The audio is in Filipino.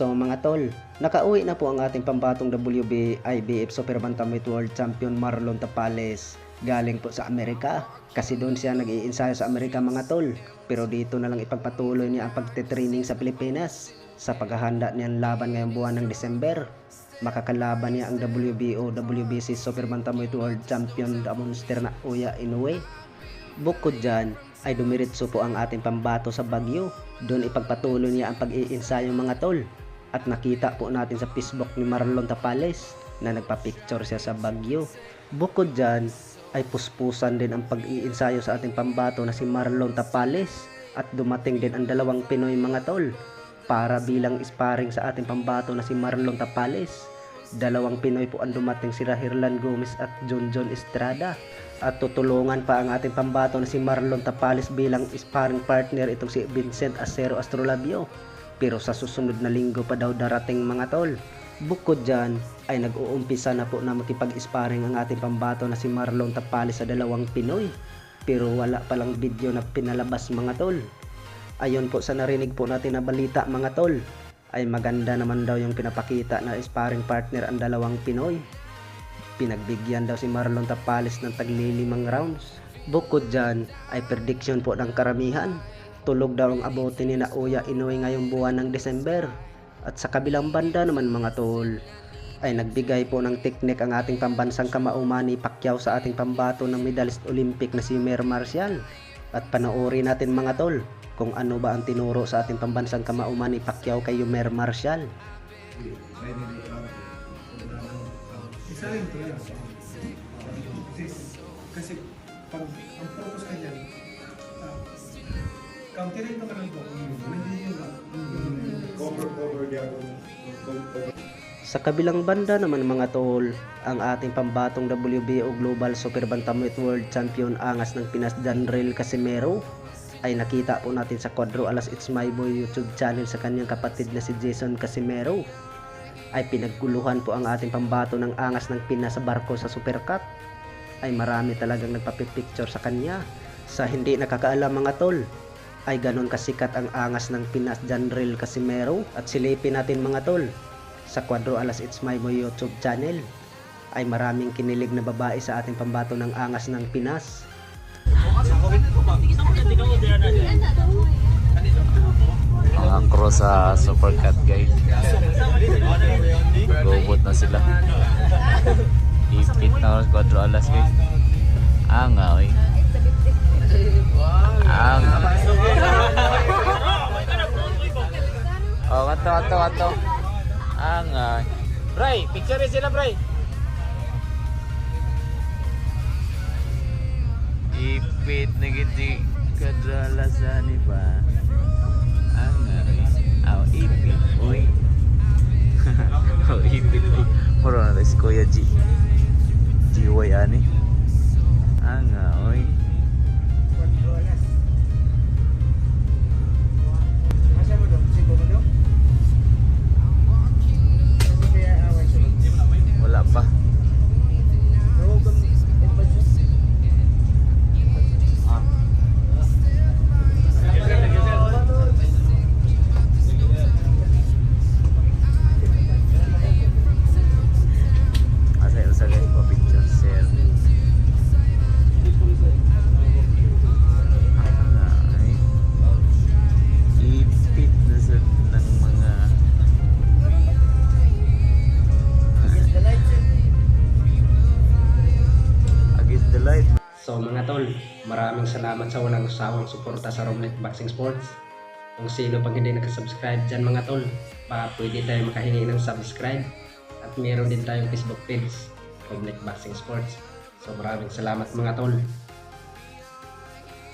So mga tol, nakauwi na po ang ating pambatong WBIBF Super Bantamweight World Champion Marlon Tapales galing po sa Amerika. Kasi doon siya nag-iinsayo sa Amerika mga tol. Pero dito na lang ipagpatuloy niya ang pagtitraining sa Pilipinas sa paghahanda niyang laban ngayong buwan ng December. Makakalaban niya ang WBO WBC Super Bantamweight World Champion The Monster na Oya Inoue. Bukod dyan ay dumiritso po ang ating pambato sa Baguio. Doon ipagpatuloy niya ang pag-iinsayo mga tol. At nakita po natin sa Facebook ni Marlon Tapales na nagpa-picture siya sa Baguio. Bukod dyan ay puspusan din ang pag-iinsayo sa ating pambato na si Marlon Tapales. At dumating din ang dalawang Pinoy mga tol para bilang sparring sa ating pambato na si Marlon Tapales. Dalawang Pinoy po ang dumating, si Herlan Gomez at John Estrada. At tutulungan pa ang ating pambato na si Marlon Tapales bilang sparring partner itong si Vincent Acero Astrolabio. Pero sa susunod na linggo pa daw darating mga tol. Bukod dyan ay nag-uumpisa na po na makipag-sparring ang ating pambato na si Marlon Tapales sa dalawang Pinoy. Pero wala palang video na pinalabas mga tol. Ayon po sa narinig po natin na balita mga tol, ay maganda naman daw yung pinapakita na sparring partner ang dalawang Pinoy. Pinagbigyan daw si Marlon Tapales ng tagli-5 rounds. Bukod dyan ay prediction po ng karamihan. Tulog daw ang abote ni Oya Inoue ngayong buwan ng December. At sa kabilang banda naman mga tol, ay nagbigay po ng teknik ang ating pambansang kamao Manny Pacquiao sa ating pambato ng medalist Olympic na si Mer Marcial. At panoorin natin mga tol kung ano ba ang tinuro sa ating pambansang kamao Manny Pacquiao kay Mer Marcial. Isa rin ito yan. Kasi pag ang focus ka dyan, counterin ka lang po. Hindi yun lang. Cover dyan. Sa kabilang banda naman mga tol, ang ating pambatong WBO Global Super Bantamweight World Champion angas ng Pinas Janrel Casimero ay nakita po natin sa Quadro Alas It's My Boy YouTube channel sa kanyang kapatid na si Jason Casimero. Ay pinagkuluhan po ang ating pambato ng angas ng Pinas sa barko sa Super Cup. Ay marami talagang nagpapipicture sa kanya. Sa hindi nakakaalam mga tol, ay ganon kasikat ang angas ng Pinas Janrel Casimero. At silipin natin mga tol, sa Quadro Alas It's My Boy YouTube channel ay maraming kinilig na babae sa ating pambato ng angas ng Pinas. Mga cross sa Supercut guys. Gobot na sila. Ipit na Quadro Alas guys. Anga oy. Anga. Oh, ato. Anga. Bray, picture sila Bray. Ipit na giti Quadro Alas ani ba? Aw, ipit, oy. Aw, ipit, oy. Moro na si Kuya G. G.Y. ani. Anga, oy. Wala pa. So mga tol, maraming salamat sa walang sawang suporta sa Romnet Boxing Sports. Kung sino pang hindi nakasubscribe dyan mga tol, baka pwede tayo makahingi ng subscribe. At meron din tayong Facebook page, Romnet Boxing Sports. So maraming salamat mga tol.